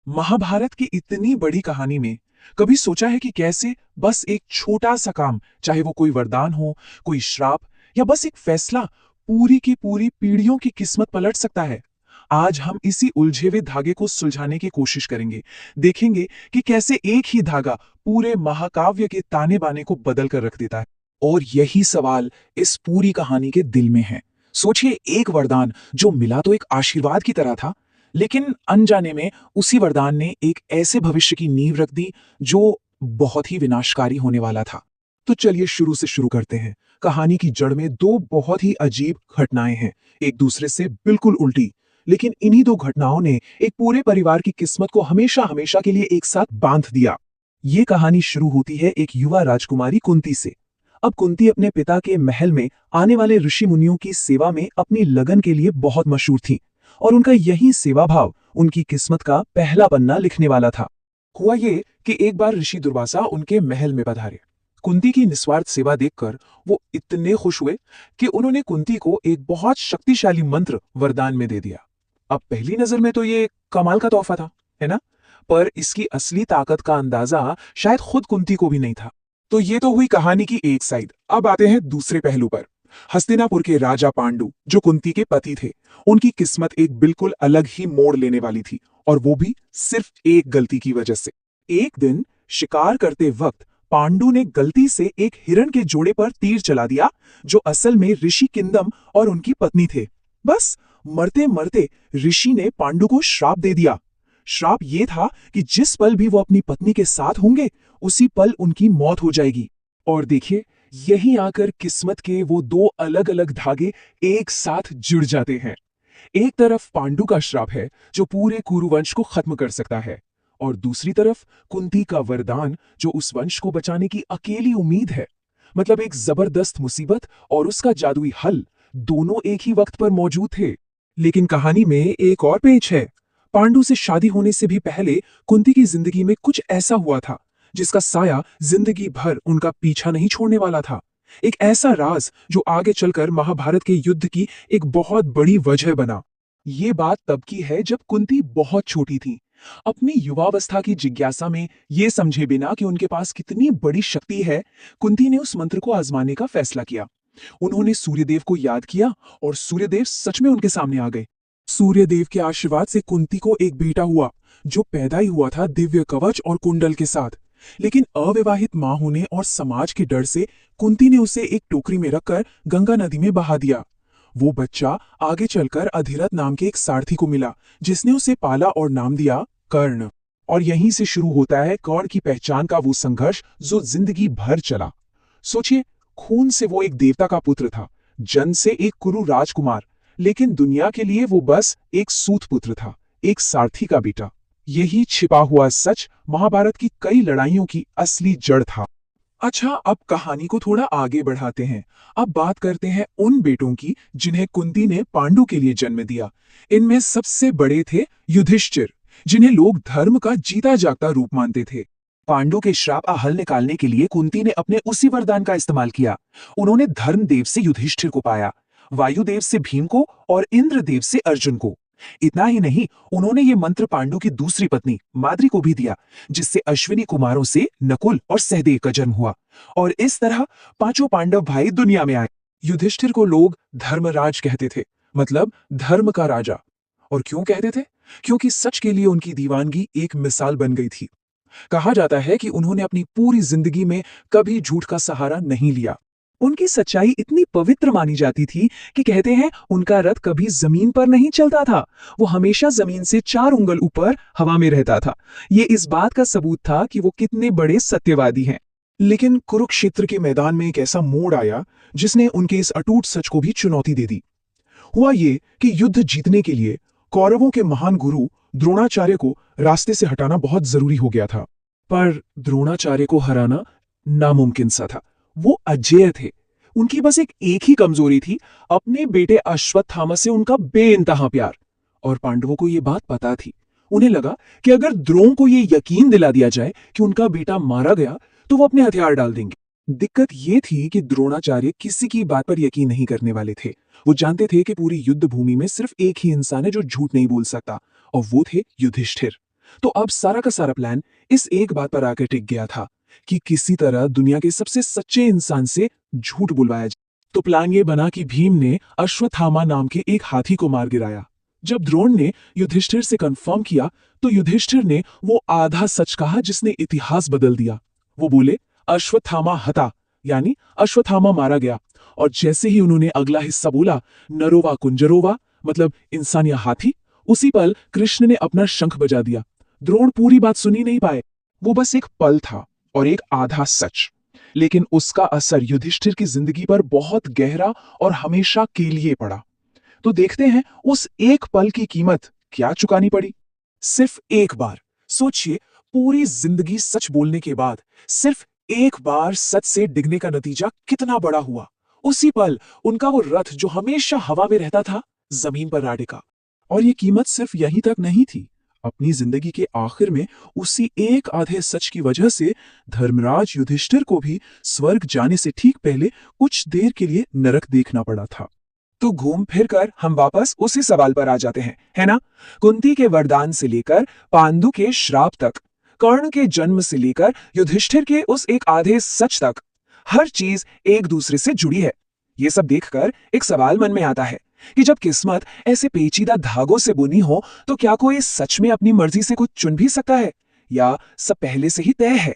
महाभारत की इतनी बड़ी कहानी में कभी सोचा है कि कैसे बस एक छोटा सा काम, चाहे वो कोई वरदान हो, कोई श्राप या बस एक फैसला, पूरी की पूरी पीढ़ियों की किस्मत पलट सकता है। आज हम इसी उलझे हुए धागे को सुलझाने की कोशिश करेंगे। देखेंगे कि कैसे एक ही धागा पूरे महाकाव्य के ताने बाने को बदल कर रख देता है। और यही सवाल इस पूरी कहानी के दिल में है। सोचिए, एक वरदान जो मिला तो एक आशीर्वाद की तरह था, लेकिन अनजाने में उसी वरदान ने एक ऐसे भविष्य की नींव रख दी जो बहुत ही विनाशकारी होने वाला था। तो चलिए शुरू से शुरू करते हैं। कहानी की जड़ में दो बहुत ही अजीब घटनाएं हैं, एक दूसरे से बिल्कुल उल्टी, लेकिन इन्हीं दो घटनाओं ने एक पूरे परिवार की किस्मत को हमेशा हमेशा के लिए एक साथ बांध दिया। ये कहानी शुरू होती है एक युवा राजकुमारी कुंती से। अब कुंती अपने पिता के महल में आने वाले ऋषि मुनियों की सेवा में अपनी लगन के लिए बहुत मशहूर थी, और उनका यही सेवा भाव उनकी किस्मत का पहला पन्ना लिखने वाला था। हुआ ये कि एक बार ऋषि दुर्वासा उनके महल में पधारे। कुंती की निस्वार्थ सेवा देखकर वो इतने खुश हुए कि उन्होंने कुंती को एक बहुत शक्तिशाली मंत्र वरदान में दे दिया। अब पहली नजर में तो ये कमाल का तोहफा था, है ना? पर इसकी असली ताकत का अंदाजा शायद खुद कुंती को भी नहीं था। तो ये तो हुई कहानी की एक साइड। अब आते हैं दूसरे पहलू पर। हस्तिनापुर के राजा पांडु, जो कुंती के पति थे, उनकी किस्मत एक बिल्कुल अलग ही मोड़ लेने वाली थी, और वो भी सिर्फ एक गलती की वजह से। एक दिन शिकार करते वक्त पांडु ने गलती से एक हिरण के जोड़े पर तीर चला दिया, जो असल में ऋषि किंदम और उनकी पत्नी थे। बस मरते मरते ऋषि ने पांडु को श्राप दे दिया। श्राप ये था कि जिस पल भी वो अपनी पत्नी के साथ होंगे, उसी पल उनकी मौत हो जाएगी। और देखिए, यहीं आकर किस्मत के वो दो अलग अलग धागे एक साथ जुड़ जाते हैं। एक तरफ पांडु का श्राप है जो पूरे कुरुवंश को खत्म कर सकता है, और दूसरी तरफ कुंती का वरदान जो उस वंश को बचाने की अकेली उम्मीद है। मतलब एक जबरदस्त मुसीबत और उसका जादुई हल दोनों एक ही वक्त पर मौजूद थे। लेकिन कहानी में एक और पेच है। पांडु से शादी होने से भी पहले कुंती की जिंदगी में कुछ ऐसा हुआ था जिसका साया जिंदगी भर उनका पीछा नहीं छोड़ने वाला था। एक ऐसा राज जो आगे चलकर महाभारत के युद्ध की एक बहुत बड़ी वजह बना। ये बात तब की है जब कुंती बहुत छोटी थी। अपनी युवावस्था की जिज्ञासा में ये समझे बिना कि उनके पास कितनी बड़ी शक्ति है, कुंती ने उस मंत्र को आजमाने का फैसला किया। उन्होंने सूर्यदेव को याद किया, और सूर्यदेव सच में उनके सामने आ गए। सूर्यदेव के आशीर्वाद से कुंती को एक बेटा हुआ, जो पैदा ही हुआ था दिव्य कवच और कुंडल के साथ। लेकिन अविवाहित मां होने और समाज के डर से कुंती ने उसे एक टोकरी में रखकर गंगा नदी में बहा दिया। वो बच्चा आगे चलकर अधिरथ नाम के एक सारथी को मिला, जिसने उसे पाला और नाम दिया कर्ण। और यहीं से शुरू होता है कर्ण की पहचान का वो संघर्ष जो जिंदगी भर चला। सोचिए, खून से वो एक देवता का पुत्र था, जन्म से एक कुरु राजकुमार, लेकिन दुनिया के लिए वो बस एक सूत पुत्र था, एक सारथी का बेटा। यही छिपा हुआ सच महाभारत की कई लड़ाइयों की असली जड़ था। अच्छा, अब कहानी को थोड़ा आगे बढ़ाते हैं। अब बात करते हैं उन बेटों की जिन्हें कुंती ने पांडु के लिए जन्म दिया। इनमें सबसे बड़े थे युधिष्ठिर, जिन्हें लोग धर्म का जीता जागता रूप मानते थे। पांडु के श्राप का हल निकालने के लिए कुंती ने अपने उसी वरदान का इस्तेमाल किया। उन्होंने धर्मदेव से युधिष्ठिर को पाया, वायुदेव से भीम को और इंद्रदेव से अर्जुन को। इतना ही नहीं, उन्होंने ये मंत्र पांडु की दूसरी पत्नी माद्री को भी दिया, जिससे अश्विनी कुमारों से नकुल और सहदेव का जन्म हुआ। और इस तरह पांचों पांडव भाई दुनिया में आए। युधिष्ठिर को लोग धर्मराज कहते थे, मतलब धर्म का राजा। और क्यों कहते थे? क्योंकि सच के लिए उनकी दीवानगी एक मिसाल बन गई थी। कहा जाता है कि उन्होंने अपनी पूरी जिंदगी में कभी झूठ का सहारा नहीं लिया। उनकी सच्चाई इतनी पवित्र मानी जाती थी कि कहते हैं उनका रथ कभी जमीन पर नहीं चलता था, वो हमेशा जमीन से 4 उंगल ऊपर हवा में रहता था। ये इस बात का सबूत था कि वो कितने बड़े सत्यवादी हैं। लेकिन कुरुक्षेत्र के मैदान में एक ऐसा मोड़ आया जिसने उनके इस अटूट सच को भी चुनौती दे दी। हुआ ये कि युद्ध जीतने के लिए कौरवों के महान गुरु द्रोणाचार्य को रास्ते से हटाना बहुत जरूरी हो गया था। पर द्रोणाचार्य को हराना नामुमकिन सा था। वो अजेय थे। उनकी बस एक ही कमजोरी थी, अपने बेटे अश्वत्थामा से उनका बेइंतहा प्यार। और पांडवों को यह बात पता थी। उन्हें लगा कि अगर द्रोण को यह यकीन दिला दिया जाए कि उनका बेटा मारा गया, तो वो अपने हथियार डाल देंगे। दिक्कत यह थी कि द्रोणाचार्य किसी की बात पर यकीन नहीं करने वाले थे। वो जानते थे कि पूरी युद्ध भूमि में सिर्फ एक ही इंसान है जो झूठ नहीं बोल सकता, और वो थे युधिष्ठिर। तो अब सारा का सारा प्लान इस एक बात पर आकर टिक गया था कि किसी तरह दुनिया के सबसे सच्चे इंसान से झूठ बुलवाया जाए। तो प्लान ये बना कि भीम ने अश्वत्थामा नाम के एक हाथी को मार गिराया। जब द्रोण ने युधिष्ठिर से कंफर्म किया तो युधिष्ठिर ने वो आधा सच कहा जिसने इतिहास बदल दिया। वो बोले, अश्वत्थामा हता, यानी अश्वत्थामा मारा गया। और जैसे ही उन्होंने अगला हिस्सा बोला, नरोवा कुंजरोवा, मतलब इंसान या हाथी, उसी पल कृष्ण ने अपना शंख बजा दिया। द्रोण पूरी बात सुनी नहीं पाए। वो बस एक पल था और एक आधा सच, लेकिन उसका असर युधिष्ठिर की जिंदगी पर बहुत गहरा और हमेशा के लिए पड़ा। तो देखते हैं उस एक पल की कीमत क्या चुकानी पड़ी। सिर्फ एक बार सोचिए, पूरी जिंदगी सच बोलने के बाद सिर्फ एक बार सच से डिगने का नतीजा कितना बड़ा हुआ। उसी पल उनका वो रथ जो हमेशा हवा में रहता था, जमीन पर आ टिका। और ये कीमत सिर्फ यहीं तक नहीं थी। अपनी जिंदगी के आखिर में उसी एक आधे सच की वजह से धर्मराज युधिष्ठिर को भी स्वर्ग जाने से ठीक पहले कुछ देर के लिए नरक देखना पड़ा था। तो घूम फिर कर हम वापस उसी सवाल पर आ जाते हैं, है ना? कुंती के वरदान से लेकर पांडु के श्राप तक, कर्ण के जन्म से लेकर युधिष्ठिर के उस एक आधे सच तक, हर चीज एक दूसरे से जुड़ी है। ये सब देखकर एक सवाल मन में आता है कि जब किस्मत ऐसे पेचीदा धागों से बुनी हो तो क्या कोई सच में अपनी मर्जी से कुछ चुन भी सकता है, या सब पहले से ही तय है?